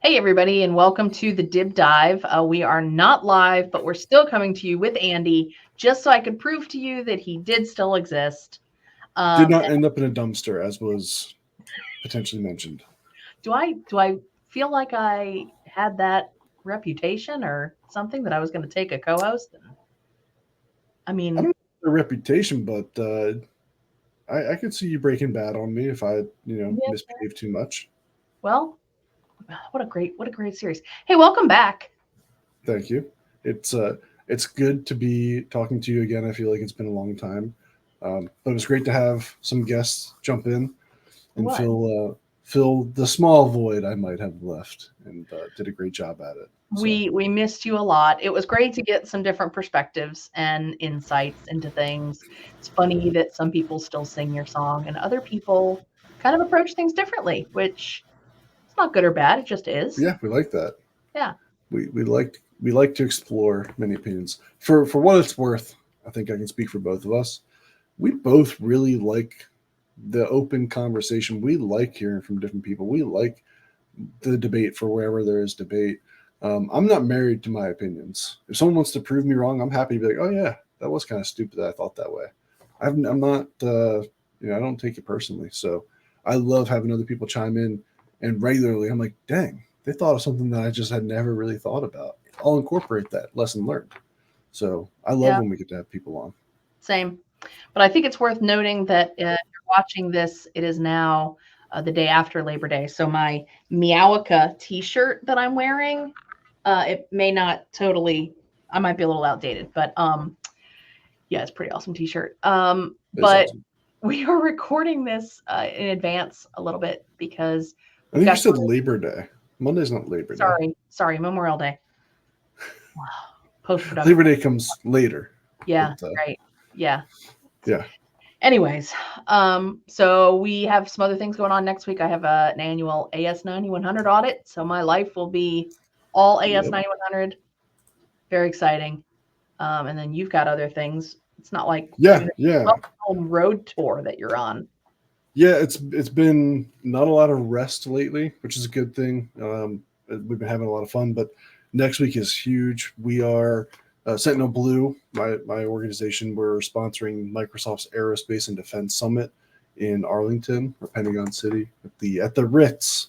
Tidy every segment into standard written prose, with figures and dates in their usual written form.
Hey, everybody, and welcome to the DIB Dive. We are not live, but we're still coming to you with Andy, just so I could prove to you that he did still exist. Did not end up in a dumpster, as was potentially mentioned. Do I feel like I had that reputation or something that I was going to take a co-host? I I mean, don't know the reputation, but I could see you breaking bad on me if I, yeah, misbehaved too much. well, what a great series. Hey, welcome back. Thank you. It's good to be talking to you again. I feel like it's been a long time, but it was great to have some guests jump in and What? fill the small void I might have left, and did a great job at it. So We missed you a lot. It was great to get some different perspectives and insights into things. It's funny that some people still sing your song and other people kind of approach things differently, which it's not good or bad. It just is. yeah, we like that. Yeah. We like to explore many opinions. For what it's worth, I think I can speak for both of us. We both really like the open conversation. We like hearing from different people. We like the debate for wherever there is debate. I'm not married to my opinions. If someone wants to prove me wrong, I'm happy to be like, oh yeah, that was kind of stupid that I thought that way. I'm not, I don't take it personally. So I love having other people chime in, and regularly I'm like, dang, they thought of something that I just had never really thought about. I'll incorporate that lesson learned. So I love Yeah. when we get to have people on. Same. But I think it's worth noting that if you're watching this, it is now the day after Labor Day. So my Meowica t-shirt that I'm wearing, it may not totally, I might be a little outdated, but yeah, it's a pretty awesome t-shirt. It's But awesome. we are recording this in advance a little bit because I we've think you got said Labor Day. Monday's not Labor Day. sorry, Memorial Day. Post production. Labor Day comes later, but Yeah, right. Yeah. yeah, Anyways, so we have some other things going on next week. I have an annual AS 9100 audit, so my life will be all AS yep. 9100. Very exciting. And then you've got other things. It's not like Yeah, you're yeah, home road tour that you're on. yeah. It's been not a lot of rest lately, which is a good thing. We've been having a lot of fun, but next week is huge. We are Sentinel Blue, my organization. We're sponsoring Microsoft's Aerospace and Defense Summit in Arlington, or Pentagon City, at the Ritz.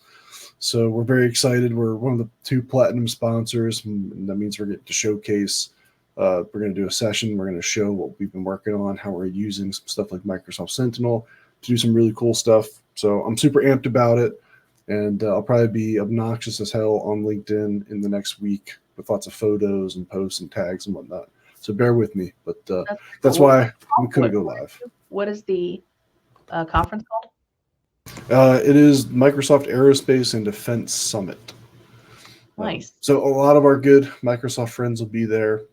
So we're very excited. We're one of the 2 platinum sponsors, and that means we're getting to showcase. We're going to do a session. We're going to show what we've been working on, how we're using some stuff like Microsoft Sentinel to do some really cool stuff. So I'm super amped about it, and I'll probably be obnoxious as hell on LinkedIn in the next week with lots of photos and posts and tags and whatnot. So bear with me, but that's Cool. why we couldn't go live. What is the conference called? It is Microsoft Aerospace and Defense Summit. Nice. So a lot of our good Microsoft friends will be there.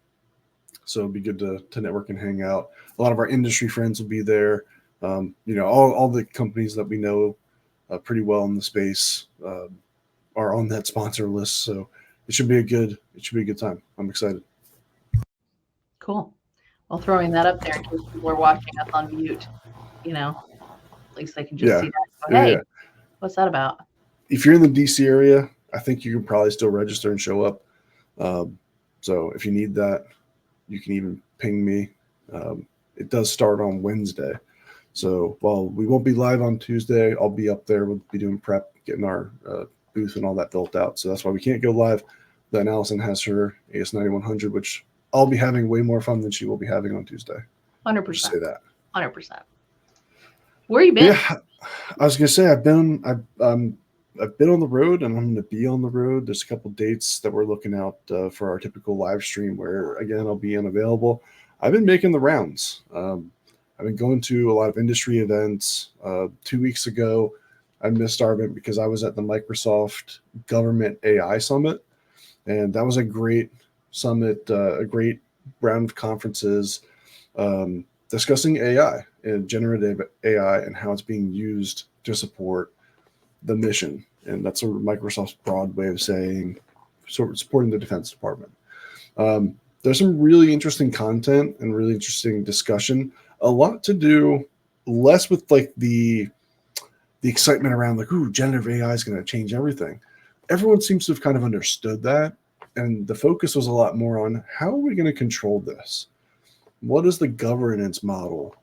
So it'll be good to network and hang out. A lot of our industry friends will be there. All the companies that we know pretty well in the space are on that sponsor list. So it should be a good time. I'm excited. Cool. Well, throwing that up there in case people are watching us on mute, at least they can just Yeah, see that. Go, yeah, hey, yeah. what's that about? If you're in the DC area, I think you can probably still register and show up. So if you need that, you can even ping me. It does start on Wednesday. So while we won't be live on Tuesday, I'll be up there. We'll be doing prep, getting our booth and all that built out. So that's why we can't go live. Then Allison has her AS 9100, which I'll be having way more fun than she will be having on Tuesday. 100%. Just say that. 100%. Where you been? Yeah, I was gonna say I've been on the road, and I'm going to be on the road. There's a couple dates that we're looking out for our typical live stream where, again, I'll be unavailable. I've been making the rounds. I've been going to a lot of industry events. 2 weeks ago, I missed our event because I was at the Microsoft Government AI Summit, and that was a great summit, a great round of conferences discussing AI and generative AI and how it's being used to support the mission. And that's sort of Microsoft's broad way of saying sort of supporting the Defense Department. There's some really interesting content and really interesting discussion. A lot to do less with like the excitement around like, ooh, generative AI is going to change everything, everyone seems to have kind of understood that. And the focus was a lot more on how are we going to control this? What is the governance model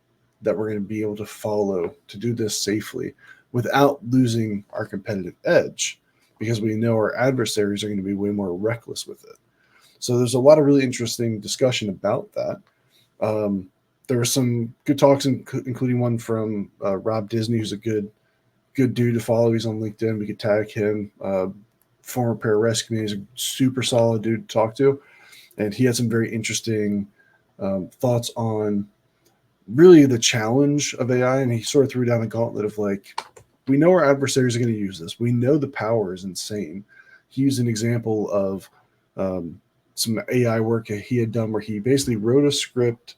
that we're going to be able to follow to do this safely without losing our competitive edge? Because we know our adversaries are going to be way more reckless with it. So there's a lot of really interesting discussion about that. There were some good talks, including one from Rob Disney, who's a good dude to follow. He's on LinkedIn. We could tag him. Former pararescue man. He's a super solid dude to talk to. And he had some very interesting thoughts on really the challenge of AI. And he sort of threw down a gauntlet of like, we know our adversaries are going to use this. We know the power is insane. He used an example of some AI work he had done where he basically wrote a script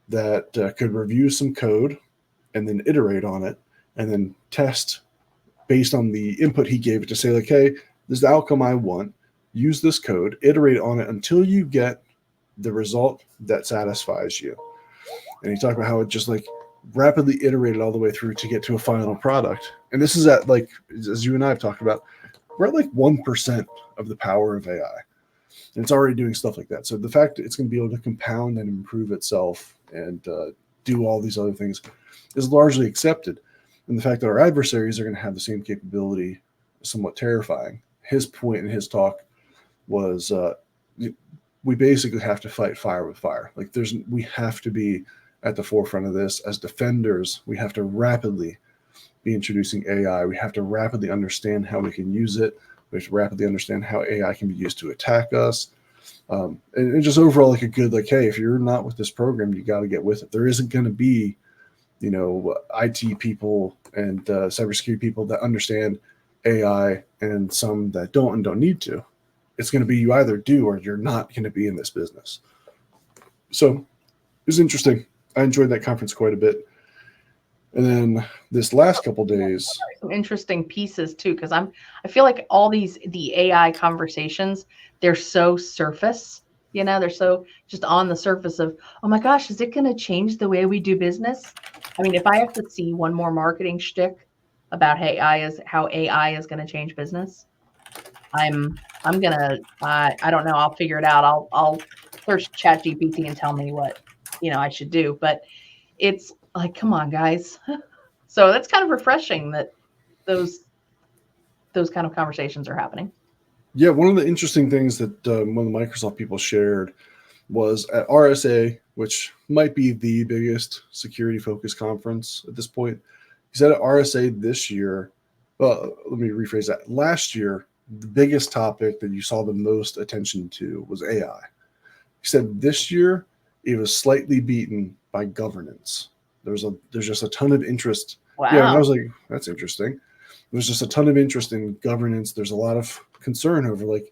that could review some code and then iterate on it and then test based on the input he gave it to say like, hey, this is the outcome I want. Use this code, iterate on it until you get the result that satisfies you. And he talked about how it just like rapidly iterated all the way through to get to a final product. And this is at like, as you and I have talked about, we're at like 1% of the power of AI. And it's already doing stuff like that. So the fact that it's going to be able to compound and improve itself and do all these other things is largely accepted. And the fact that our adversaries are going to have the same capability is somewhat terrifying. His point in his talk was we basically have to fight fire with fire. Like we have to be at the forefront of this. As defenders, we have to rapidly be introducing AI. We have to rapidly understand how we can use it. We have to rapidly understand how AI can be used to attack us. And just overall like a good, like, hey, if you're not with this program, you got to get with it. There isn't going to be, IT people and cybersecurity people that understand AI and some that don't and don't need to. It's going to be you either do or you're not going to be in this business. So it was interesting. I enjoyed that conference quite a bit. And then this last couple days, some interesting pieces too, because I feel like all the AI conversations, they're so surface, they're so just on the surface of, oh my gosh, is it going to change the way we do business? I mean, if I have to see one more marketing shtick about how AI is going to change business, I'm gonna I don't know, I'll figure it out. I'll search ChatGPT and tell me what I should do. But it's like, come on, guys. So that's kind of refreshing that those kind of conversations are happening. Yeah, one of the interesting things that one of the Microsoft people shared was at RSA, which might be the biggest security-focused conference at this point. He said at RSA this year, well, let me rephrase that. Last year, the biggest topic that you saw the most attention to was AI. He said this year, it was slightly beaten by governance. There's just a ton of interest. Wow. Yeah, and I was like, that's interesting. There's just a ton of interest in governance. There's a lot of concern over like,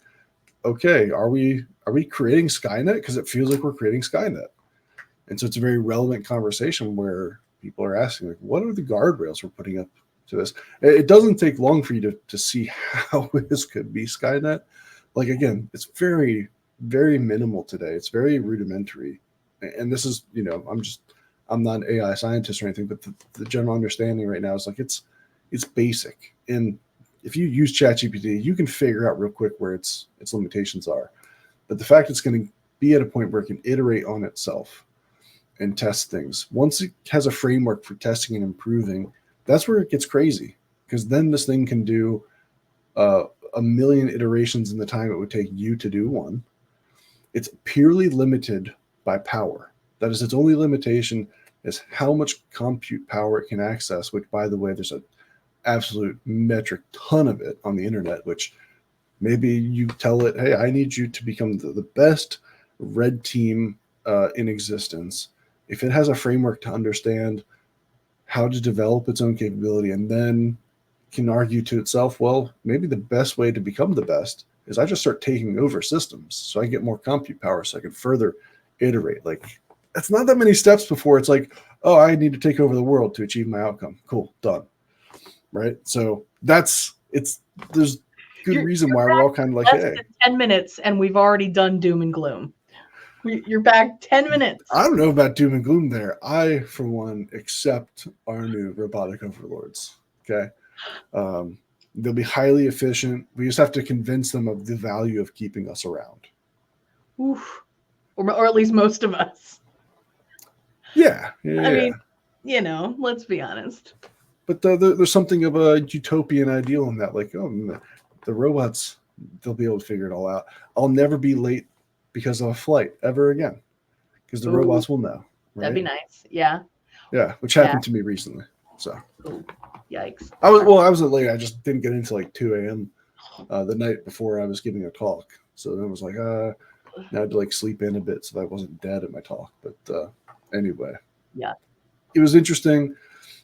okay, are we creating Skynet? Because it feels like we're creating Skynet. And so it's a very relevant conversation where people are asking, like, what are the guardrails we're putting up to this? It doesn't take long for you to see how this could be Skynet. Like, again, it's very, very minimal today. It's very rudimentary. And this is, I'm not an AI scientist or anything, but the general understanding right now is like it's basic. And if you use ChatGPT, you can figure out real quick where its limitations are. But the fact it's going to be at a point where it can iterate on itself and test things. Once it has a framework for testing and improving, that's where it gets crazy. Because then this thing can do a million iterations in the time it would take you to do one. It's purely limited by power. That is its only limitation, is how much compute power it can access, which, by the way, there's an absolute metric ton of it on the internet, which maybe you tell it, hey, I need you to become the best red team in existence. If it has a framework to understand how to develop its own capability and then can argue to itself, well, maybe the best way to become the best is I just start taking over systems so I get more compute power so I can further iterate. Like, it's not that many steps before it's like, oh, I need to take over the world to achieve my outcome. Cool, done. Right? So there's good reason why we're all kind of like, hey. 10 minutes and we've already done doom and gloom. You're back 10 minutes. I don't know about doom and gloom there. I, for one, accept our new robotic overlords. Okay. They'll be highly efficient. We just have to convince them of the value of keeping us around. Oof. Or at least most of us. Yeah. I mean, let's be honest. But there's something of a utopian ideal in that. Like, oh, the robots, they'll be able to figure it all out. I'll never be late because of a flight ever again because the robots will know. Right? That'd be nice. Yeah. Yeah, which happened to me recently. So. Ooh, yikes. I was late. I just didn't get into like 2 a.m. The night before I was giving a talk. So then I was like, now I had to like sleep in a bit so that I wasn't dead at my talk. But anyway, yeah, it was interesting.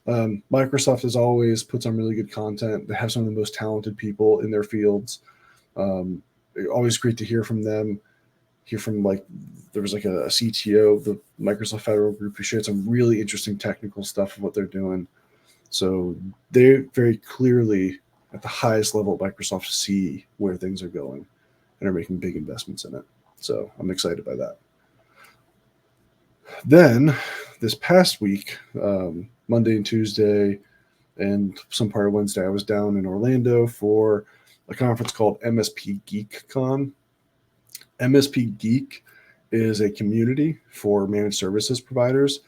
Microsoft, as always, puts on really good content. They have some of the most talented people in their fields. Always great to hear from them. Hear from there was like a CTO of the Microsoft Federal Group who shared some really interesting technical stuff of what they're doing. So they very clearly, at the highest level of Microsoft, see where things are going and are making big investments in it. So I'm excited by that. Then this past week, Monday and Tuesday and some part of Wednesday, I was down in Orlando for a conference called MSP GeekCon. MSP Geek is a community for managed services providers.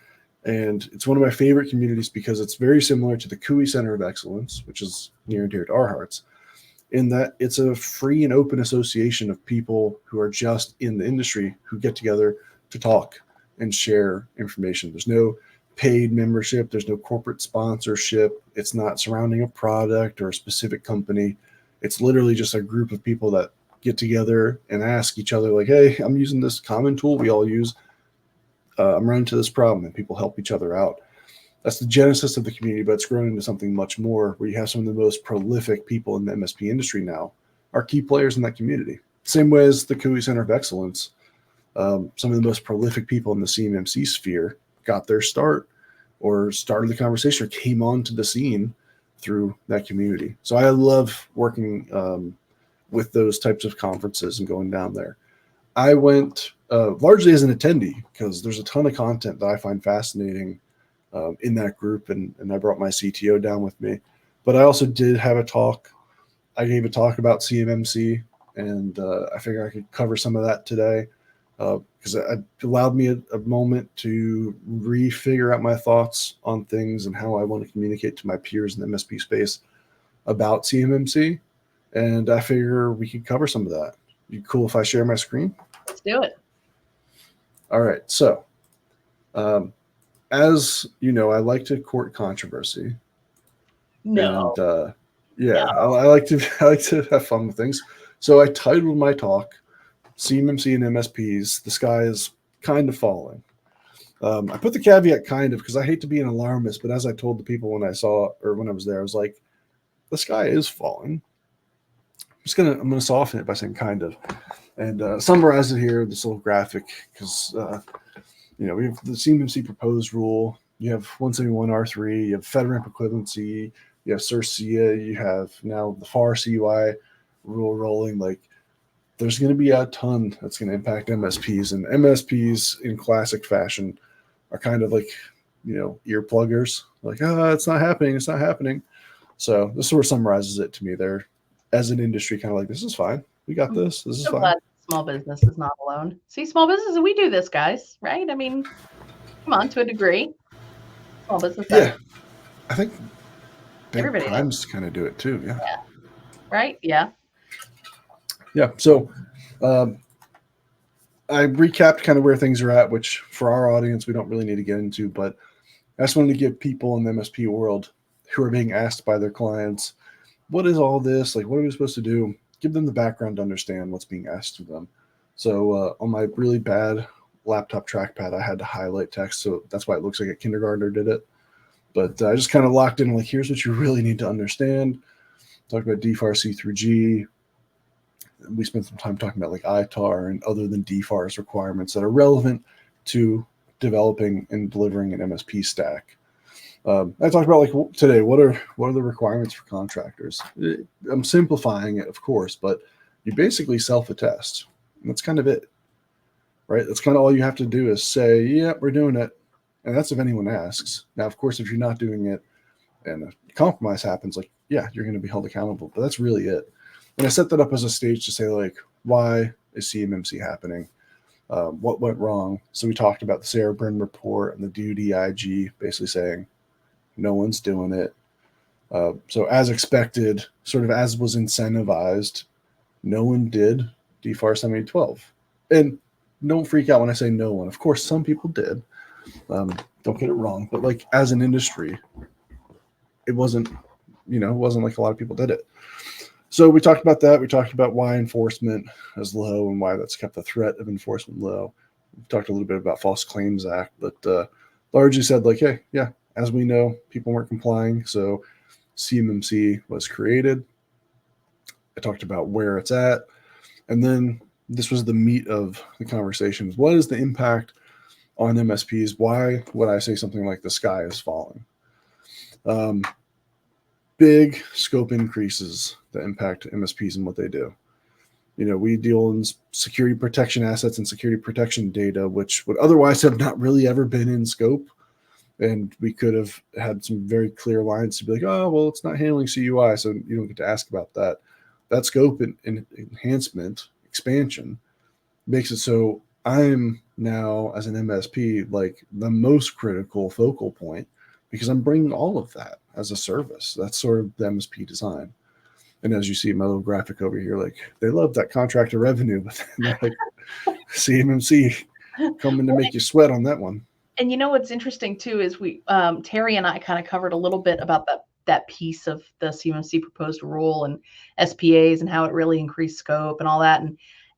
And it's one of my favorite communities because it's very similar to the CUI Center of Excellence, which is near and dear to our hearts, in that it's a free and open association of people who are just in the industry who get together to talk and share information. There's no paid membership. There's no corporate sponsorship. It's not surrounding a product or a specific company. It's literally just a group of people that get together and ask each other like, hey, I'm using this common tool we all use. I'm running into this problem, and people help each other out. That's the genesis of the community, but it's grown into something much more where you have some of the most prolific people in the MSP industry now are key players in that community. Same way as the CUI Center of Excellence. Some of the most prolific people in the CMMC sphere got their start or started the conversation or came onto the scene through that community. So I love working with those types of conferences and going down there. I went largely as an attendee because there's a ton of content that I find fascinating in that group, and I brought my CTO down with me. But I also did have a talk. I gave a talk about CMMC, and I figure I could cover some of that today because it allowed me a moment to refigure out my thoughts on things and how I want to communicate to my peers in the MSP space about CMMC. And I figure we could cover some of that. You cool if I share my screen? Let's do it. All right. So, as you know, I like to court controversy. No. And I like to have fun with things. So I titled my talk CMMC and MSPs, the sky is kind of falling. I put the caveat kind of because I hate to be an alarmist, but as I told the people when I was there, I was like, the sky is falling. I'm gonna soften it by saying kind of, and summarize it here. This little graphic because we have the CMMC proposed rule. You have 171 R3. You have FedRAMP equivalency. You have CERCIA. You have now the FAR CUI rule rolling. Like, there's going to be a ton that's going to impact MSPs, and MSPs in classic fashion are kind of like ear pluggers. Like, it's not happening. It's not happening. So this sort of summarizes it to me. They're, as an industry, kind of like, this is fine. We got this. This is fine. Glad small business is not alone. See, small businesses, we do this, guys, right? I mean, come on, to a degree. Small business. Yeah. I think big everybody primes kind of do it too. Yeah. Right? Yeah. Yeah. So I recapped kind of where things are at, which for our audience, we don't really need to get into, but I just wanted to give people in the MSP world who are being asked by their clients, what is all this? Like, what are we supposed to do? Give them the background to understand what's being asked of them. So on my really bad laptop trackpad, I had to highlight text. So that's why it looks like a kindergartner did it. But I just kind of locked in, like, here's what you really need to understand. Talked about DFAR C through G. We spent some time talking about like ITAR and other than DFAR's requirements that are relevant to developing and delivering an MSP stack. I talked about like today, what are the requirements for contractors? I'm simplifying it, of course, but you basically self-attest. And that's kind of it, right? That's kind of all you have to do is say, yeah, we're doing it. And that's if anyone asks. Now, of course, if you're not doing it and a compromise happens, like yeah, you're going to be held accountable. But that's really it. And I set that up as a stage to say, like, why is CMMC happening? What went wrong? So we talked about the Sarah Byrne report and the DIG basically saying no one's doing it. So as expected, sort of as was incentivized, no one did DFAR 7812. And don't freak out when I say no one. Of course, some people did. Don't get it wrong. But like as an industry, it wasn't like a lot of people did it. So we talked about that. We talked about why enforcement is low and why that's kept the threat of enforcement low. We talked a little bit about False Claims Act, but largely said like, hey, yeah, as we know, people weren't complying. So CMMC was created. I talked about where it's at. And then this was the meat of the conversation. What is the impact on MSPs? Why would I say something like the sky is falling? Big scope increases that impact MSPs and what they do. We deal in security protection assets and security protection data, which would otherwise have not really ever been in scope. And we could have had some very clear lines to be like, oh, well, it's not handling CUI, so you don't get to ask about that. That scope and enhancement, expansion, makes it so I'm now, as an MSP, like the most critical focal point because I'm bringing all of that as a service. That's sort of the MSP design. And as you see my little graphic over here, like they love that contractor revenue, but then they're like CMMC coming to make you sweat on that one. And what's interesting too is we Terry and I kind of covered a little bit about that piece of the CMMC proposed rule and SPAs and how it really increased scope and all that.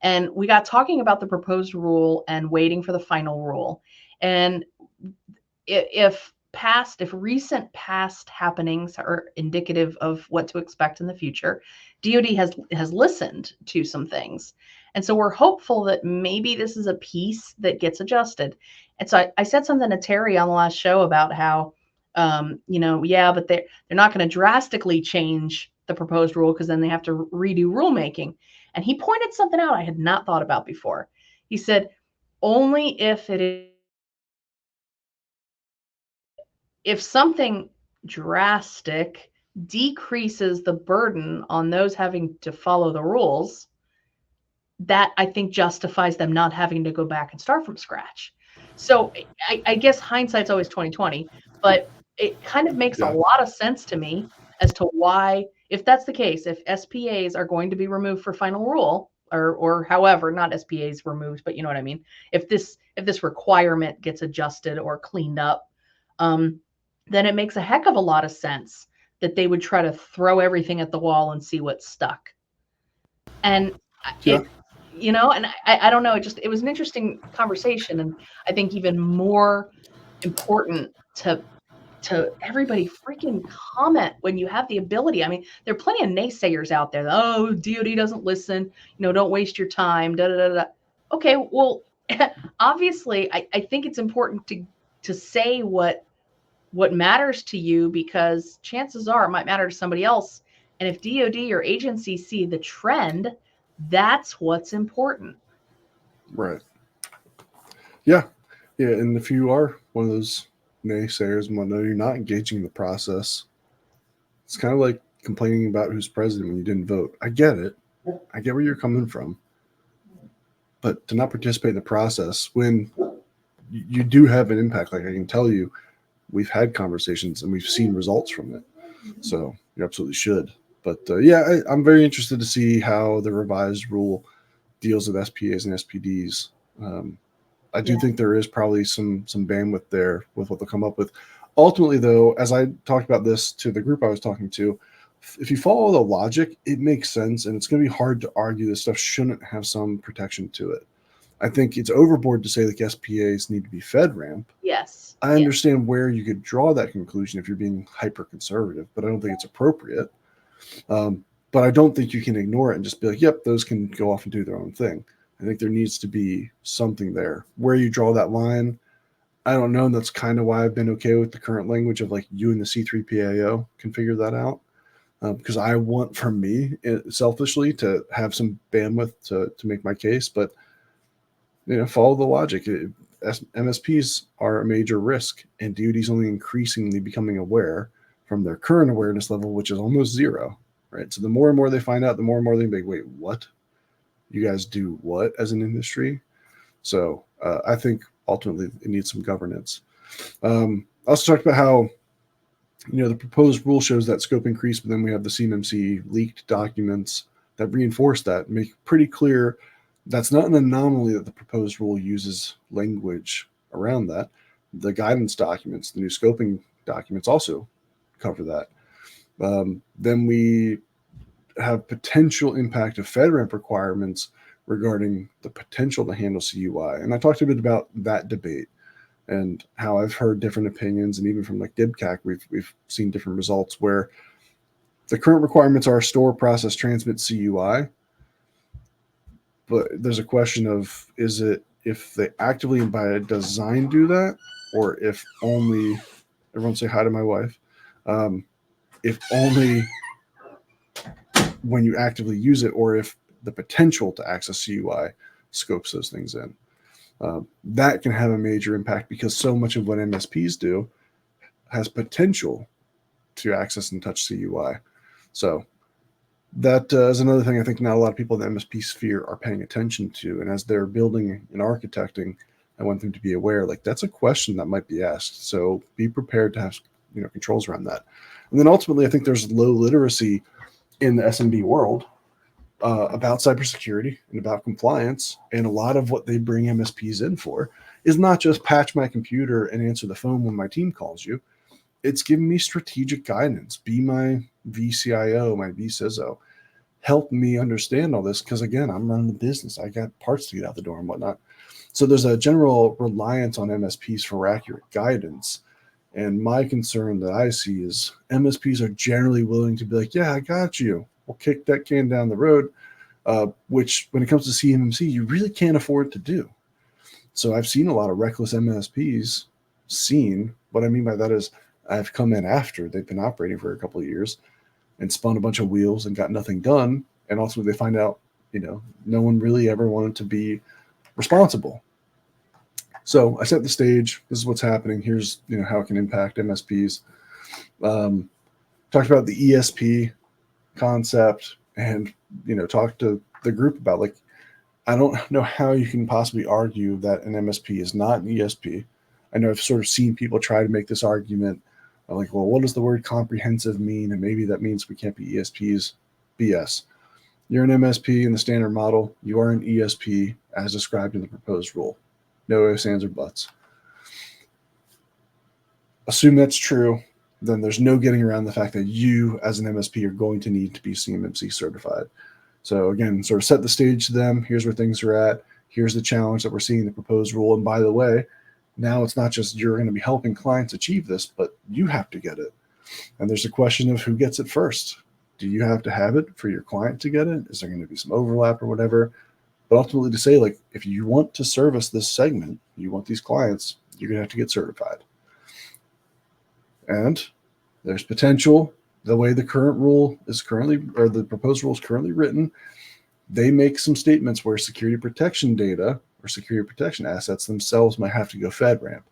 And we got talking about the proposed rule and waiting for the final rule. And if recent past happenings are indicative of what to expect in the future, DoD has listened to some things. And so we're hopeful that maybe this is a piece that gets adjusted. And so I said something to Terry on the last show about how, but they're not going to drastically change the proposed rule because then they have to redo rulemaking. And he pointed something out I had not thought about before. He said, only if something drastic decreases the burden on those having to follow the rules, that I think justifies them not having to go back and start from scratch. So I guess hindsight's always 2020, but it kind of makes a lot of sense to me as to why, if that's the case, if SPAs are going to be removed for final rule, or however, not SPAs removed, but you know what I mean. If this requirement gets adjusted or cleaned up, then it makes a heck of a lot of sense that they would try to throw everything at the wall and see what's stuck. And and I don't know, it was an interesting conversation, and I think even more important to everybody freaking comment when you have the ability. I mean, there are plenty of naysayers out there. Oh, DoD doesn't listen. Don't waste your time. Da da da da. Okay, well, obviously, I think it's important to say what matters to you, because chances are it might matter to somebody else. And if DoD or agencies see the trend, that's what's important. Right. Yeah. And if you are one of those naysayers and whatnot, you're not engaging in the process, it's kind of like complaining about who's president when you didn't vote. I get it. I get where you're coming from. But to not participate in the process when you do have an impact, like I can tell you, we've had conversations and we've seen results from it. So you absolutely should. But I'm very interested to see how the revised rule deals with SPAs and SPDs. I do think there is probably some bandwidth there with what they'll come up with. Ultimately, though, as I talked about this to the group I was talking to, if you follow the logic, it makes sense, and it's going to be hard to argue this stuff shouldn't have some protection to it. I think it's overboard to say like SPAs need to be FedRAMP. Yes. I understand where you could draw that conclusion if you're being hyper conservative, but I don't think it's appropriate. But I don't think you can ignore it and just be like, yep, those can go off and do their own thing. I think there needs to be something there. Where you draw that line, I don't know. And that's kind of why I've been okay with the current language of like you and the C3PAO can figure that out. Because I want, for me, selfishly, to have some bandwidth to make my case. But, follow the logic. MSPs are a major risk, and DoD's only increasingly becoming aware from their current awareness level, which is almost zero, right? So the more and more they find out, the more and more they be like, wait, what? You guys do what as an industry? So I think ultimately it needs some governance. I also talked about how, the proposed rule shows that scope increase, but then we have the CMMC leaked documents that reinforce that, make pretty clear that's not an anomaly that the proposed rule uses language around that. The guidance documents, the new scoping documents also cover that. Then we have potential impact of FedRAMP requirements regarding the potential to handle CUI. And I talked a bit about that debate and how I've heard different opinions, and even from like DIBCAC, we've seen different results where the current requirements are store, process, transmit, CUI. But there's a question of, is it if they actively and by design do that, or if only, everyone say hi to my wife, if only when you actively use it, or if the potential to access CUI scopes those things in. That can have a major impact because so much of what MSPs do has potential to access and touch CUI. So that is another thing I think not a lot of people in the MSP sphere are paying attention to. And as they're building and architecting, I want them to be aware, like that's a question that might be asked. So be prepared to have controls around that. And then ultimately, I think there's low literacy in the SMB world about cybersecurity and about compliance. And a lot of what they bring MSPs in for is not just patch my computer and answer the phone when my team calls you. It's giving me strategic guidance, be my VCIO, my VCISO, help me understand all this. Because again, I'm running the business. I got parts to get out the door and whatnot. So there's a general reliance on MSPs for accurate guidance. And my concern that I see is MSPs are generally willing to be like, yeah, I got you. We'll kick that can down the road, which when it comes to CMMC, you really can't afford to do. So I've seen a lot of reckless MSPs what I mean by that is I've come in after they've been operating for a couple of years and spun a bunch of wheels and got nothing done. And ultimately they find out, no one really ever wanted to be responsible. So I set the stage. This is what's happening. Here's, how it can impact MSPs. Talked about the ESP concept and, talked to the group about like, I don't know how you can possibly argue that an MSP is not an ESP. I know I've sort of seen people try to make this argument like, well, what does the word comprehensive mean? And maybe that means we can't be ESPs. BS. You're an MSP in the standard model. You are an ESP as described in the proposed rule. No ifs, ands, or buts. Assume that's true, then there's no getting around the fact that you as an MSP are going to need to be CMMC certified. So again, sort of set the stage to them. Here's where things are at. Here's the challenge that we're seeing in the proposed rule. And by the way, now it's not just you're going to be helping clients achieve this, but you have to get it. And there's a question of who gets it first. Do you have to have it for your client to get it? Is there going to be some overlap or whatever? But ultimately to say, like, if you want to service this segment, you want these clients, you're going to have to get certified. And there's potential, the way the current rule is currently, or the proposed rule is currently written, they make some statements where security protection data or security protection assets themselves might have to go FedRAMP.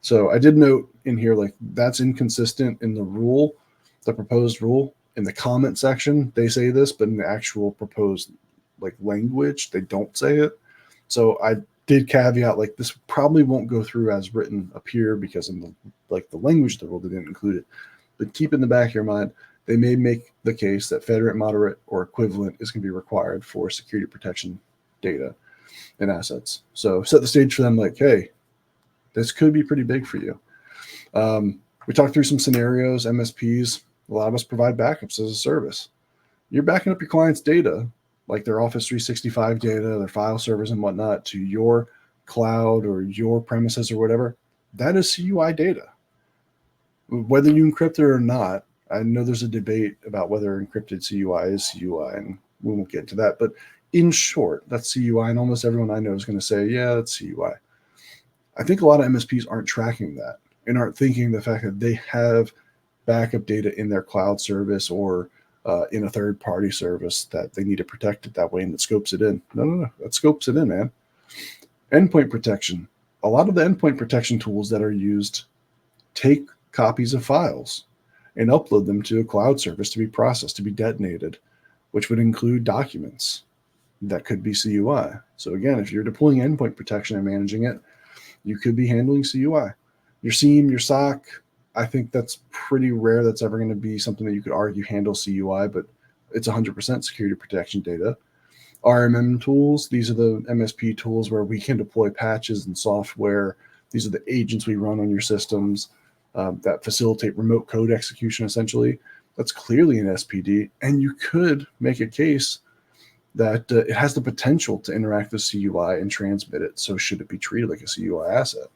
So I did note in here, like, that's inconsistent in the rule, the proposed rule. In the comment section, they say this, but in the actual proposed language, they don't say it. So I did caveat, like, this probably won't go through as written up here because in the language of the rule, they didn't include it. But keep in the back of your mind, they may make the case that FedRAMP moderate or equivalent is going to be required for security protection data and assets. So set the stage for them, like, hey, this could be pretty big for you. We talked through some scenarios. MSPs, a lot of us provide backups as a service. You're backing up your client's data, like their Office 365 data, their file servers and whatnot, to your cloud or your premises or whatever. That is CUI data. Whether you encrypt it or not, I know there's a debate about whether encrypted CUI is CUI, and we won't get into that. But in short, that's CUI, and almost everyone I know is going to say, yeah, that's CUI. I think a lot of MSPs aren't tracking that and aren't thinking the fact that they have backup data in their cloud service or in a third-party service that they need to protect it that way, and that scopes it in. No, that scopes it in, man. Endpoint protection. A lot of the endpoint protection tools that are used take copies of files. and upload them to a cloud service to be processed, to be detonated, which would include documents that could be CUI. So again, if you're deploying endpoint protection and managing it, you could be handling CUI. Your SIEM, your SOC, I think that's pretty rare that's ever going to be something that you could argue handle CUI, but it's 100% security protection data. RMM tools, these are the MSP tools where we can deploy patches and software. These are the agents we run on your systems that facilitate remote code execution, essentially. That's clearly an SPD, and you could make a case that it has the potential to interact with CUI and transmit it, so should it be treated like a CUI asset?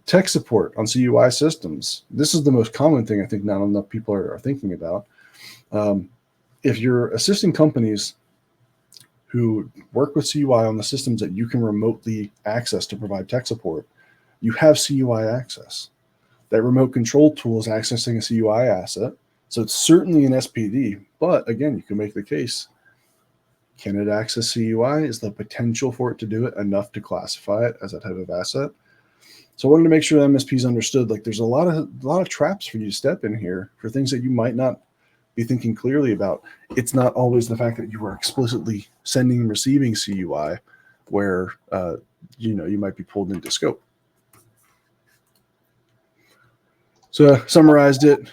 Tech support on CUI systems. This is the most common thing I think not enough people are thinking about. If you're assisting companies who work with CUI on the systems that you can remotely access to provide tech support, you have CUI access. That remote control tool is accessing a CUI asset, so it's certainly an SPD, but again, you can make the case. Can it access CUI? Is the potential for it to do it enough to classify it as a type of asset? So I wanted to make sure that MSPs understood, like, there's a lot of traps for you to step in here for things that you might not be thinking clearly about. It's not always the fact that you are explicitly sending and receiving CUI where you might be pulled into scope. So summarized it.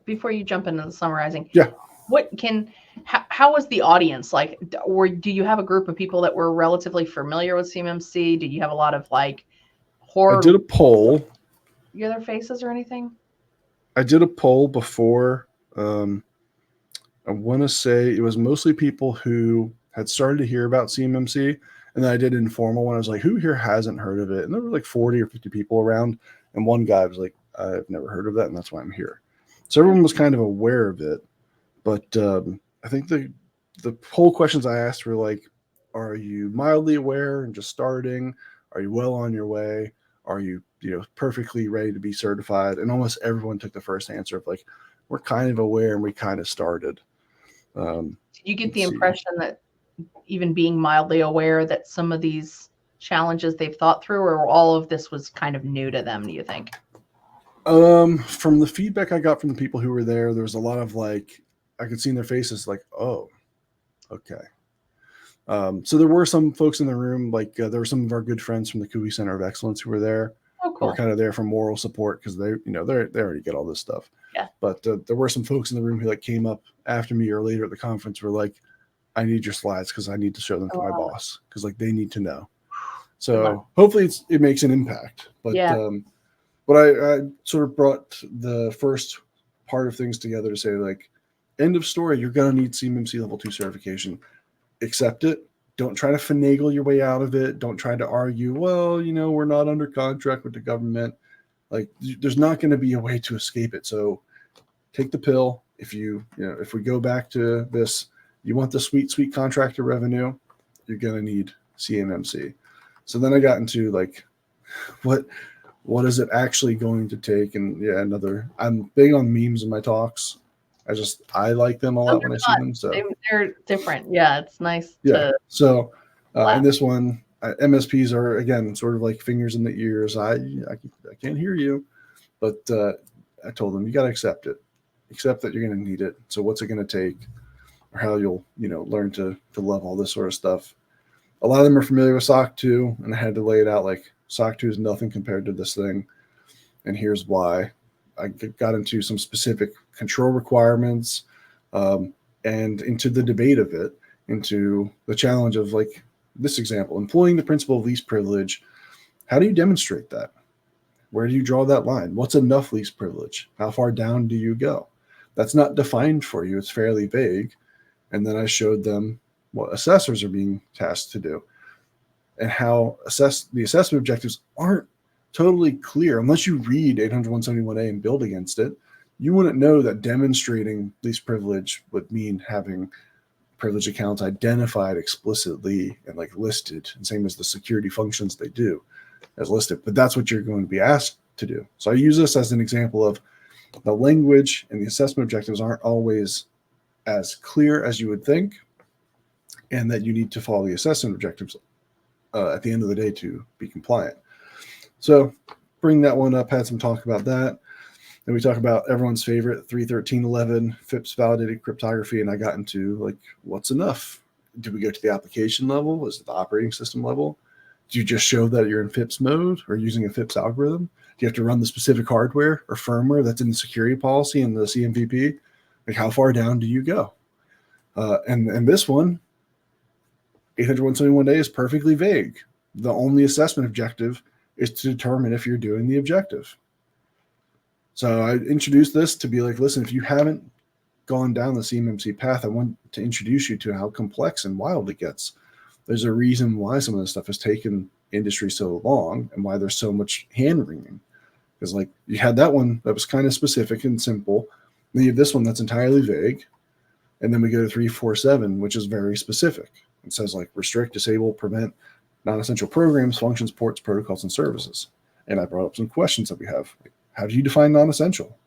Before you jump into the summarizing, yeah. How was the audience like? Or do you have a group of people that were relatively familiar with CMMC? Did you have a lot of like horror? I did a poll. Other faces or anything? I did a poll before. I want to say it was mostly people who had started to hear about CMMC, and then I did an informal one. I was like, who here hasn't heard of it? And there were like 40 or 50 people around, and one guy was like, I've never heard of that, and that's why I'm here. So everyone was kind of aware of it, but I think the poll questions I asked were like, are you mildly aware and just starting? Are you well on your way? Are you perfectly ready to be certified? And almost everyone took the first answer of like, we're kind of aware and we kind of started. Did you get the impression that even being mildly aware that some of these challenges they've thought through, or all of this was kind of new to them, do you think? From the feedback I got from the people who were there, there was a lot of like, I could see in their faces like, oh, okay. So there were some folks in the room, like there were some of our good friends from the CUI Center of Excellence who were there. Oh, cool. Who were kind of there for moral support because they already get all this stuff. Yeah. But there were some folks in the room who like came up after me or later at the conference were like, I need your slides because I need to show them to my boss because like they need to know. So hopefully it makes an impact. But but I sort of brought the first part of things together to say like, end of story, you're gonna need CMMC level 2 certification. Accept it. Don't try to finagle your way out of it. Don't try to argue, well, we're not under contract with the government. Like, there's not going to be a way to escape it. So take the pill. If if we go back to this, you want the sweet, sweet contractor revenue, you're going to need CMMC. So then I got into like, what is it actually going to take? And I'm big on memes in my talks. I like them a lot when I see them. So they're different. Yeah, it's nice. Yeah. So in this one, MSPs are again sort of like fingers in the ears. I can't hear you, but I told them you got to accept it. Accept that you're going to need it. So what's it going to take, or how you'll learn to love all this sort of stuff. A lot of them are familiar with SOC 2, and I had to lay it out like SOC 2 is nothing compared to this thing, and here's why. I got into some specific control requirements and into the debate of it, into the challenge of like this example, employing the principle of least privilege. How do you demonstrate that? Where do you draw that line? What's enough least privilege? How far down do you go? That's not defined for you. It's fairly vague. And then I showed them what assessors are being tasked to do and how the assessment objectives aren't totally clear. Unless you read 800-171A and build against it, you wouldn't know that demonstrating least privilege would mean having privileged accounts identified explicitly and like listed, and same as the security functions they do as listed. But that's what you're going to be asked to do. So I use this as an example of the language and the assessment objectives aren't always as clear as you would think, and that you need to follow the assessment objectives at the end of the day to be compliant. So bring that one up, had some talk about that. Then we talk about everyone's favorite 31311 FIPS validated cryptography, and I got into like what's enough. Do we go to the application level? Is it the operating system level? Do you just show that you're in FIPS mode or using a FIPS algorithm? Do you have to run the specific hardware or firmware that's in the security policy and the CMVP? Like how far down do you go? And this one, 800-171 day is perfectly vague. The only assessment objective is to determine if you're doing the objective. So I introduced this to be like, listen, if you haven't gone down the CMMC path, I want to introduce you to how complex and wild it gets. There's a reason why some of this stuff has taken industry so long and why there's so much hand wringing. Because like you had that one that was kind of specific and simple. Then you have this one that's entirely vague. And then we go to 347, which is very specific. It says like restrict, disable, prevent non-essential programs, functions, ports, protocols, and services. And I brought up some questions that we have. How do you define non-essential?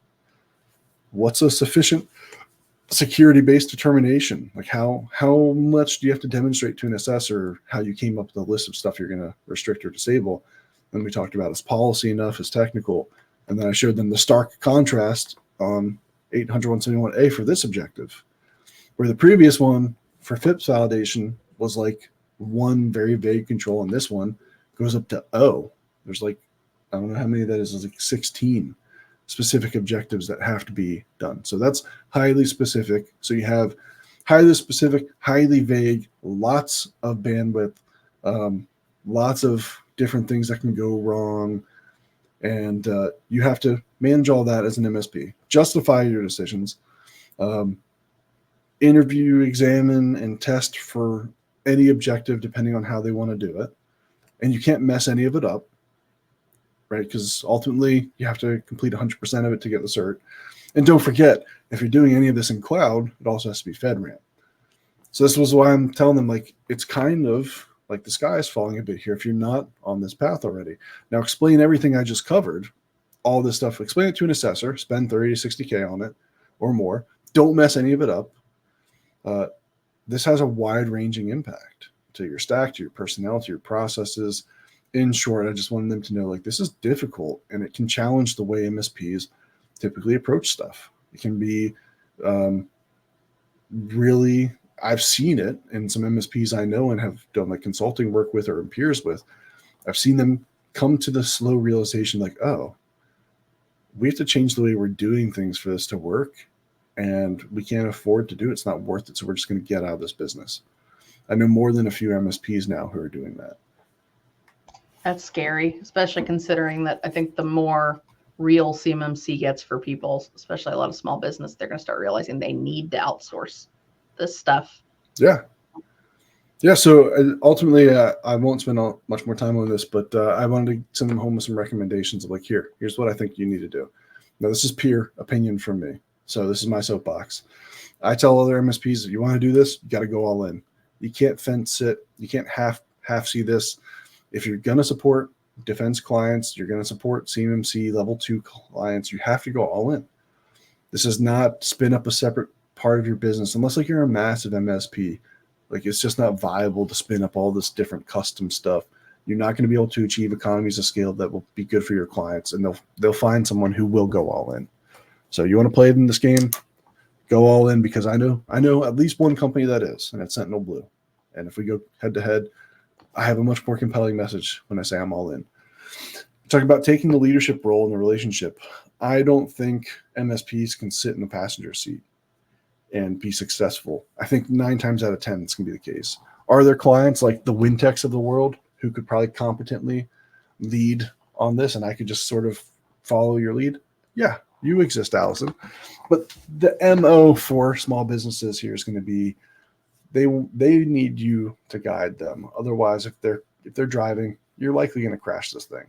What's a sufficient security-based determination? Like how much do you have to demonstrate to an assessor how you came up with a list of stuff you're going to restrict or disable? And we talked about is policy enough, is technical. And then I showed them the stark contrast on 800-171A for this objective, where the previous one for FIPS validation was like one very vague control, and this one goes up to O. There's like, I don't know how many that is. It's like 16 specific objectives that have to be done. So that's highly specific. So you have highly specific, highly vague, lots of bandwidth, lots of different things that can go wrong. And you have to manage all that as an MSP, justify your decisions, interview, examine, and test for any objective depending on how they want to do it. And you can't mess any of it up, right? Because ultimately you have to complete 100% of it to get the cert. And don't forget, if you're doing any of this in cloud, it also has to be FedRAMP. So this was why I'm telling them, like, it's kind of like the sky is falling a bit here if you're not on this path already. Now explain everything I just covered, all this stuff, explain it to an assessor, spend 30 to 60K on it or more. Don't mess any of it up. This has a wide-ranging impact to your stack, to your personnel, to your processes. In short, I just wanted them to know, like, this is difficult, and it can challenge the way MSPs typically approach stuff. It can be really, I've seen it in some MSPs I know and have done like consulting work with or peers with. I've seen them come to the slow realization, like, oh, we have to change the way we're doing things for this to work, and we can't afford to do it. It's not worth it, so we're just going to get out of this business. I know more than a few MSPs now who are doing that. That's scary, especially considering that I think the more real CMMC gets for people, especially a lot of small business, they're going to start realizing they need to outsource this stuff. Yeah. Yeah. So ultimately, I won't spend much more time on this, but I wanted to send them home with some recommendations of like, here's what I think you need to do. Now, this is peer opinion from me. So this is my soapbox. I tell other MSPs, if you want to do this, you got to go all in. You can't fence it. You can't half see this. If you're going to support defense clients, you're going to support CMMC level 2 clients, you have to go all in. This is not spin up a separate part of your business unless like you're a massive MSP. Like it's just not viable to spin up all this different custom stuff. You're not going to be able to achieve economies of scale that will be good for your clients, and they'll find someone who will go all in. So you want to play in this game, go all in, because I know at least one company that is, and it's Sentinel Blue. And if we go head to head, I have a much more compelling message when I say I'm all in. Talk about taking the leadership role in the relationship. I don't think MSPs can sit in the passenger seat and be successful. I think 9 times out of 10, it's going to be the case. Are there clients like the Wintex of the world who could probably competently lead on this, and I could just sort of follow your lead? Yeah, you exist, Allison. But the MO for small businesses here is going to be they need you to guide them. Otherwise, if they're driving, you're likely going to crash this thing.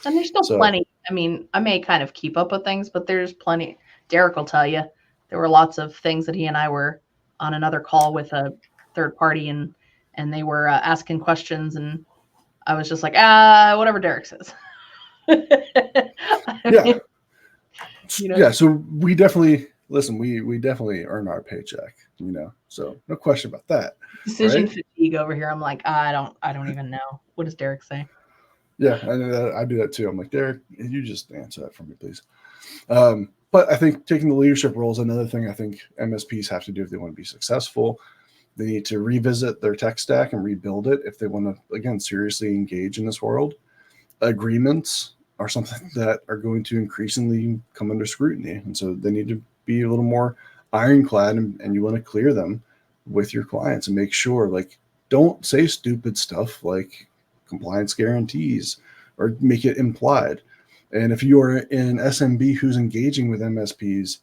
And there's still plenty. I mean, I may kind of keep up with things, but there's plenty. Derek will tell you there were lots of things that he and I were on another call with a third party, and they were asking questions, and I was just like, whatever Derek says. Yeah. Yeah. So we definitely we definitely earn our paycheck, so no question about that. Decision fatigue over here. I'm like, I don't even know. What does Derek say? Yeah, I know that. I do that too. I'm like, Derek, you just answer that for me, please. But I think taking the leadership role is another thing I think MSPs have to do if they want to be successful. They need to revisit their tech stack and rebuild it if they want to, again, seriously engage in this world. Agreements are something that are going to increasingly come under scrutiny. And so they need to be a little more ironclad, and you want to clear them with your clients and make sure, like, don't say stupid stuff like compliance guarantees or make it implied. And if you are an SMB who's engaging with MSPs,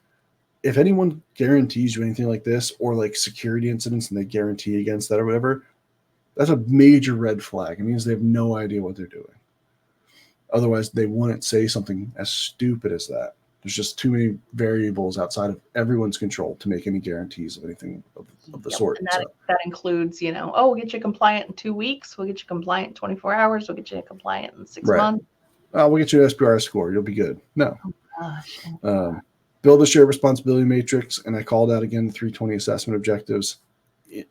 if anyone guarantees you anything like this, or like security incidents and they guarantee against that or whatever, that's a major red flag. It means they have no idea what they're doing. Otherwise, they wouldn't say something as stupid as that. There's just too many variables outside of everyone's control to make any guarantees of anything of the sort. And that includes, we'll get you compliant in 2 weeks. We'll get you compliant in 24 hours. We'll get you compliant in 6 months. We'll get you an SPR score. You'll be good. No. Oh, gosh. Build a shared responsibility matrix. And I called out again the 320 assessment objectives.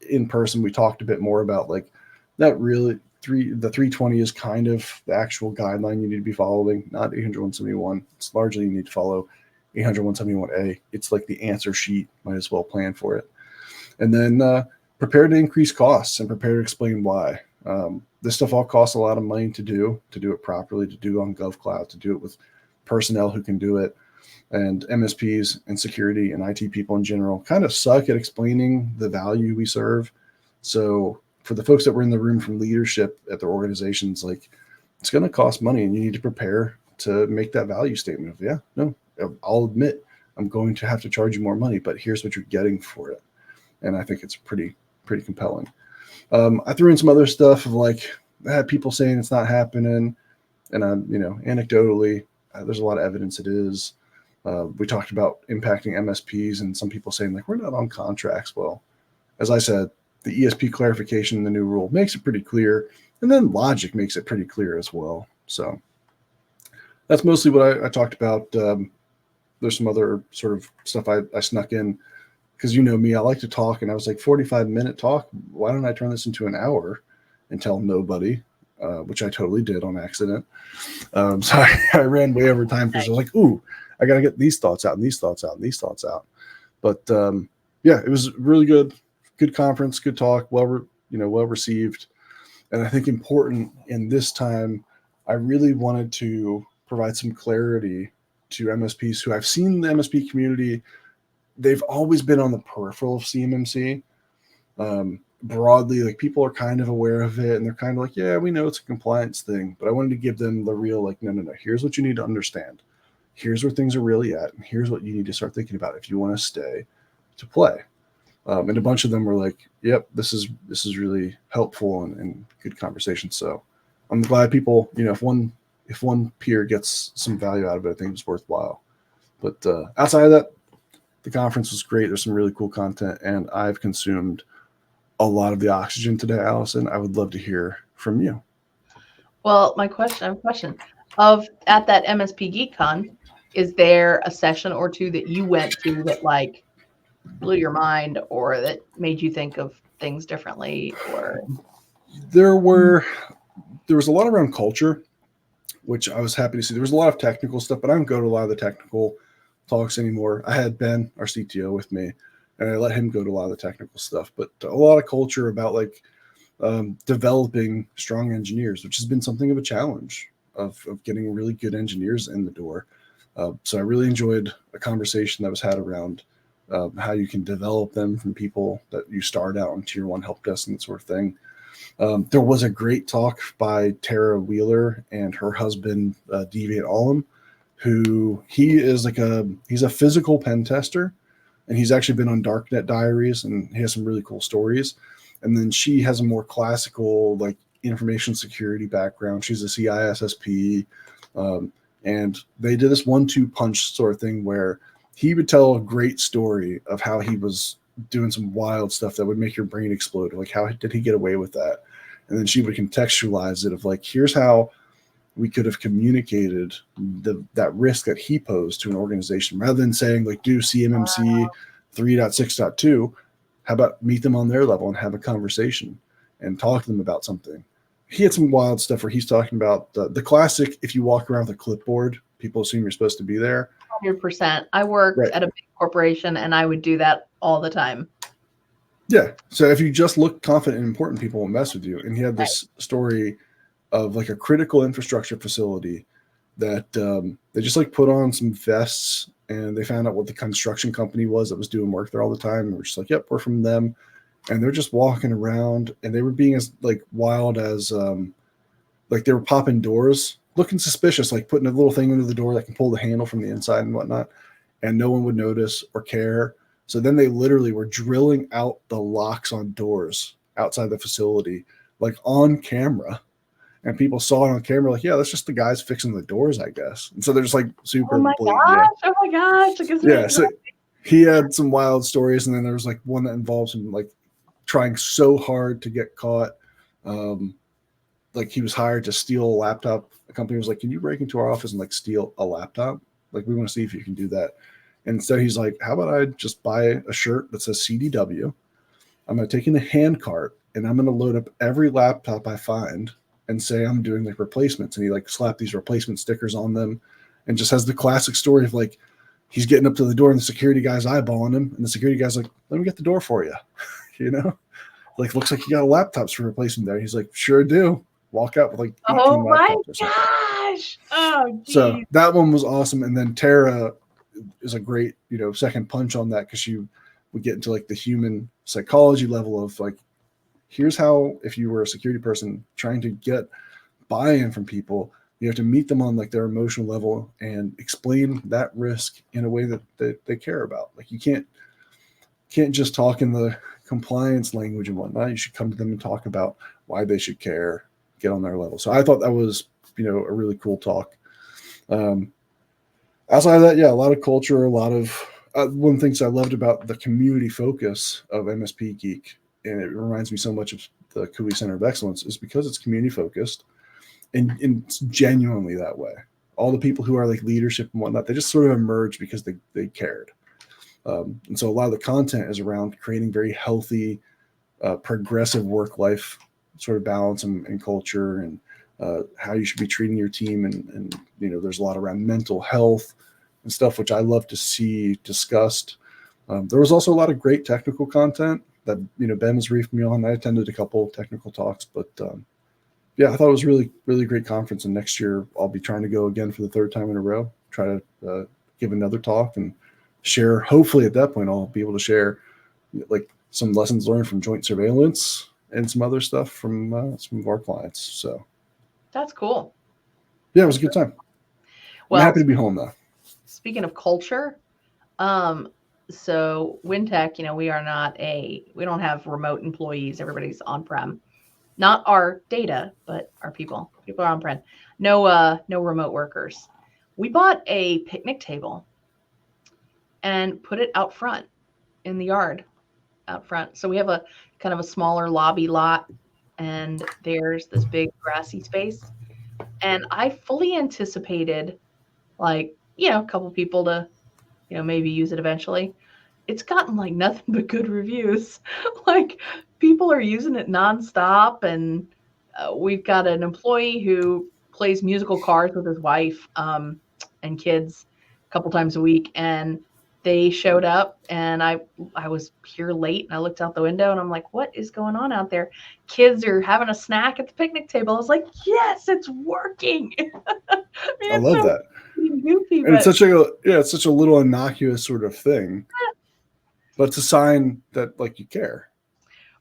In person, we talked a bit more about like that really the 320 is kind of the actual guideline you need to be following, not 800-171. It's largely you need to follow 800-171A. It's like the answer sheet. Might as well plan for it. And then prepare to increase costs and prepare to explain why. This stuff all costs a lot of money to do it properly, to do on GovCloud, to do it with personnel who can do it. And MSPs and security and IT people in general kind of suck at explaining the value we serve. So for the folks that were in the room from leadership at their organizations, like, it's going to cost money and you need to prepare to make that value statement of, I'll admit I'm going to have to charge you more money, but here's what you're getting for it. And I think it's pretty compelling. I threw in some other stuff of like, I had people saying it's not happening. And anecdotally, there's a lot of evidence it is. We talked about impacting MSPs and some people saying like, we're not on contracts. Well, as I said, the ESP clarification in the new rule makes it pretty clear. And then logic makes it pretty clear as well. So that's mostly what I talked about. There's some other sort of stuff I snuck in because me, I like to talk. And I was like, 45-minute talk. Why don't I turn this into an hour and tell nobody? Which I totally did on accident. So I ran way over time because I was like, ooh, I got to get these thoughts out and these thoughts out and these thoughts out. But it was really good conference, good talk, well received. And I think important in this time, I really wanted to provide some clarity to MSPs who I've seen the MSP community. They've always been on the peripheral of CMMC. Broadly, like, people are kind of aware of it and they're kind of like, yeah, we know it's a compliance thing, but I wanted to give them the real, like, no, here's what you need to understand. Here's where things are really at. And here's what you need to start thinking about if you want to stay to play. And a bunch of them were like, yep, this is really helpful and good conversation. So I'm glad people, if one peer gets some value out of it, I think it's worthwhile. But outside of that, the conference was great. There's some really cool content, and I've consumed a lot of the oxygen today, Allison. I would love to hear from you. Well, I have a question. At that MSP GeekCon, is there a session or two that you went to that like blew your mind or that made you think of things differently? Or there was a lot around culture, which I was happy to see. There was a lot of technical stuff, but I don't go to a lot of the technical talks anymore. I had Ben, our CTO, with me, and I let him go to a lot of the technical stuff, but a lot of culture about like developing strong engineers, which has been something of a challenge of getting really good engineers in the door. So I really enjoyed a conversation that was had around how you can develop them from people that you start out on tier 1 help desk and that sort of thing. There was a great talk by Tara Wheeler and her husband, Deviant Olam, who he's a physical pen tester, and he's actually been on Darknet Diaries, and he has some really cool stories. And then she has a more classical, like, information security background. She's a CISSP, and they did this 1-2 punch sort of thing where he would tell a great story of how he was doing some wild stuff that would make your brain explode. Like, how did he get away with that? And then she would contextualize it of like, here's how we could have communicated that risk that he posed to an organization, rather than saying like, do CMMC 3.6.2. How about meet them on their level and have a conversation and talk to them about something? He had some wild stuff where he's talking about the classic, if you walk around with a clipboard, people assume you're supposed to be there. 100%. I worked Right. at a big corporation and I would do that all the time. Yeah. So if you just look confident and important, people won't mess with you. And he had Right. this story of like a critical infrastructure facility that they just like put on some vests and they found out what the construction company was that was doing work there all the time. And we're just like, yep, we're from them. And they're just walking around and they were being as like wild as like they were popping doors, looking suspicious, like putting a little thing under the door that can pull the handle from the inside and whatnot. And no one would notice or care. So then they literally were drilling out the locks on doors outside the facility, like on camera. And people saw it on camera, like, yeah, that's just the guys fixing the doors, I guess. And so they're just like super Oh my blatant. gosh. Oh my gosh. It gives me Yeah. So he had some wild stories. And then there was like one that involves him like trying so hard to get caught. Like he was hired to steal a laptop. The company was like, can you break into our office and like steal a laptop? Like, we want to see if you can do that. And instead he's like, how about I just buy a shirt that says CDW? I'm going to take in a hand cart and I'm going to load up every laptop I find and say I'm doing like replacements. And he like slapped these replacement stickers on them and just has the classic story of like, he's getting up to the door and the security guy's eyeballing him. And the security guy's like, let me get the door for you. You know, like, looks like you got laptops for replacement there. He's like, sure do. Walk out with like 18 oh my laptops or something. gosh. Oh, geez. So that one was awesome. And then Tara is a great, second punch on that because she would get into like the human psychology level of like, here's how, if you were a security person trying to get buy-in from people, you have to meet them on like their emotional level and explain that risk in a way that they care about. Like you can't just talk in the compliance language and whatnot. You should come to them and talk about why they should care, get on their level. So I thought that was, a really cool talk. Outside of that, yeah, a lot of culture, a lot of one of the things I loved about the community focus of MSP Geek, and it reminds me so much of the Cooey Center of Excellence, is because it's community focused and it's genuinely that way. All the people who are like leadership and whatnot, they just sort of emerged because they cared. And so a lot of the content is around creating very healthy, progressive work-life sort of balance and culture and how you should be treating your team. And there's a lot around mental health and stuff, which I love to see discussed. There was also a lot of great technical content that, Ben was briefing me on. I attended a couple of technical talks, but yeah, I thought it was really, really great conference. And next year I'll be trying to go again for the third time in a row, try to give another talk and share. Hopefully at that point, I'll be able to share like some lessons learned from joint surveillance and some other stuff from some of our clients. So that's cool. Yeah, it was a good time. Well, I'm happy to be home though. Speaking of culture, so WinTech, we don't have remote employees. Everybody's on-prem. Not our data, but our people. People are on-prem. No remote workers. We bought a picnic table and put it out front in the yard out front. So we have a kind of a smaller lobby lot and there's this big grassy space. And I fully anticipated like, a couple people to, maybe use it eventually. It's gotten like nothing but good reviews. Like people are using it nonstop. And we've got an employee who plays musical cars with his wife and kids a couple times a week. And they showed up and I was here late and I looked out the window and I'm like, what is going on out there? Kids are having a snack at the picnic table. I was like, yes, it's working. I love that. Goofy, and it's such a little innocuous sort of thing, but it's a sign that like you care.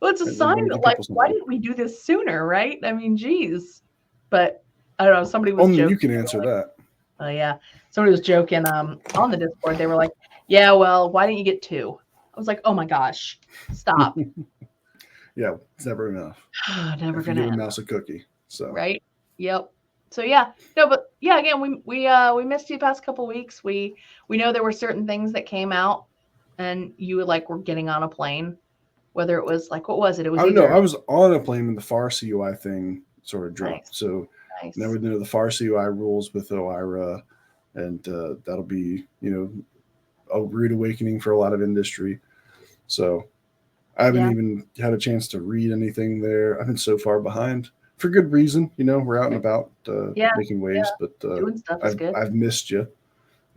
Well, it's a sign that like, why didn't we do this sooner, right? I mean, geez. But I don't know. Somebody was joking. You can answer that. Oh yeah. Somebody was joking on the Discord. They were like, yeah, well, why didn't you get 2? I was like, oh my gosh, stop. Yeah, it's never enough. Never gonna give a mouse a cookie. So right. Yep. So yeah, no, but yeah, again, we missed you the past couple weeks. We know there were certain things that came out, and you were getting on a plane. Whether it was like, what was it? It was I was on a plane when the FAR CUI thing sort of dropped. Nice. So now we know the FAR CUI rules with OIRA, and that'll be a rude awakening for a lot of industry. So I haven't even had a chance to read anything there. I've been so far behind for good reason. We're out and about making waves, but doing stuff is good. I've missed you.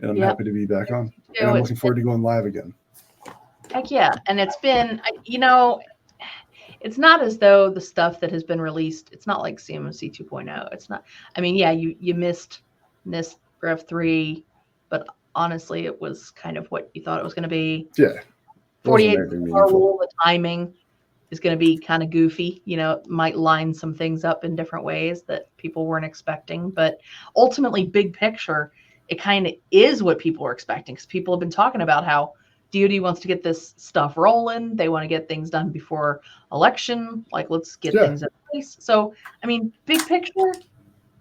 And I'm Yep. happy to be back on. too. And I'm It's looking forward to going live again. Heck yeah. And it's been, it's not as though the stuff that has been released, it's not like CMMC 2.0. It's not, I mean, yeah, you missed NIST Rev 3, but honestly, it was kind of what you thought it was going to be. Yeah. 48 anything meaningful. rule, the timing is going to be kind of goofy. It might line some things up in different ways that people weren't expecting. But ultimately, big picture, it kind of is what people were expecting, because people have been talking about how DoD wants to get this stuff rolling. They want to get things done before election. Like, let's get things in place. So, I mean, big picture,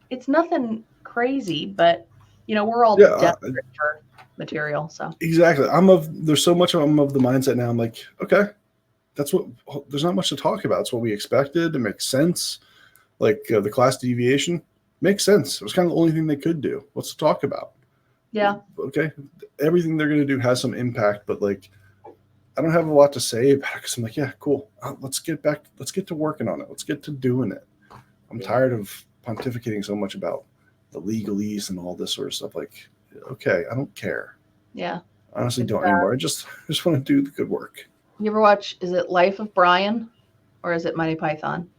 it's nothing crazy, but we're all desperate for material. So exactly, there's so much I'm of the mindset now. I'm like, okay, there's not much to talk about. It's what we expected. It makes sense. Like the class deviation makes sense. It was kind of the only thing they could do. What's to talk about? Yeah. Okay. Everything they're going to do has some impact, but like, I don't have a lot to say about it, because I'm like, yeah, cool. Let's get to working on it. Let's get to doing it. I'm tired of pontificating so much about the legalese and all this sort of stuff. Like, okay, I don't care. Yeah. Honestly, don't anymore. I just want to do the good work. You ever watch, is it Life of Brian or is it Monty Python?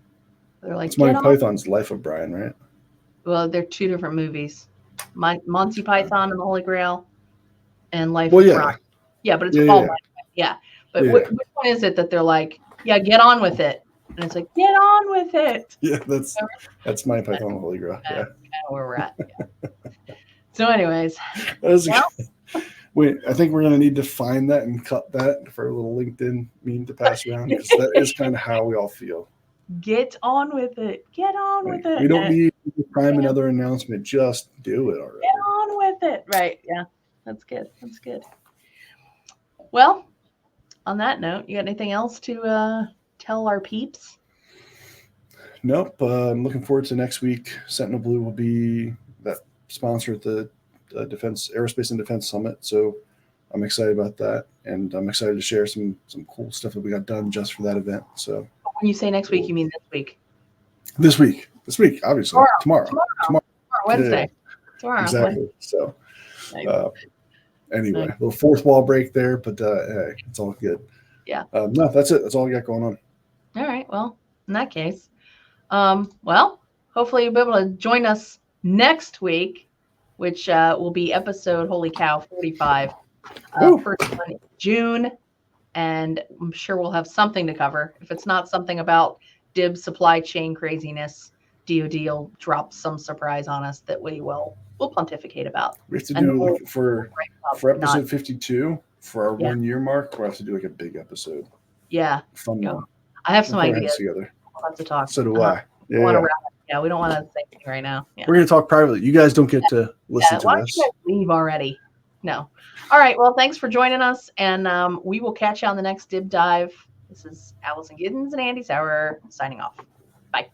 They're like, it's Monty Python's Life of Brian, right? Well, they're two different movies. Monty Python and the Holy Grail and Life of Brian. Yeah, but it's called Monty Python. Yeah. But which one is it that they're like, yeah, get on with it? And it's like, get on with it. Yeah, that's Monty Python and the Holy Grail. Yeah. Kind of where we're at. Yeah. So anyways. Wait, I think we're going to need to find that and cut that for a little LinkedIn meme to pass around, because that is kind of how we all feel. Get on with it. Get on with it. We don't need to prime another announcement. Just do it already. Get on with it. Right. Yeah. That's good. That's good. Well, on that note, you got anything else to tell our peeps? Nope. I'm looking forward to next week. Sentinel Blue will be that sponsor at the Aerospace and Defense Summit. So I'm excited about that. And I'm excited to share some cool stuff that we got done just for that event. So when you say next week, you mean this week? This week, obviously. Tomorrow. Wednesday. Tomorrow. Exactly. So anyway, a little fourth wall break there, but hey, it's all good. Yeah. No, that's it. That's all I got going on. All right. Well, in that case, hopefully you'll be able to join us next week, which will be episode, holy cow, 45. First one in June. And I'm sure we'll have something to cover. If it's not something about DIB supply chain craziness, DoD will drop some surprise on us that we'll pontificate about. We have to do for episode 52 for our 1 year mark. We'll have to do like a big episode. Yeah. Fun one. I have some ideas. Together. We'll have to talk. So do I. We don't want to say anything right now. Yeah. We're going to talk privately. You guys don't get to listen to why us. Don't you guys leave already? No. All right. Well, thanks for joining us, and we will catch you on the next DIB Dive. This is Allison Giddens and Andy Sauer signing off. Bye.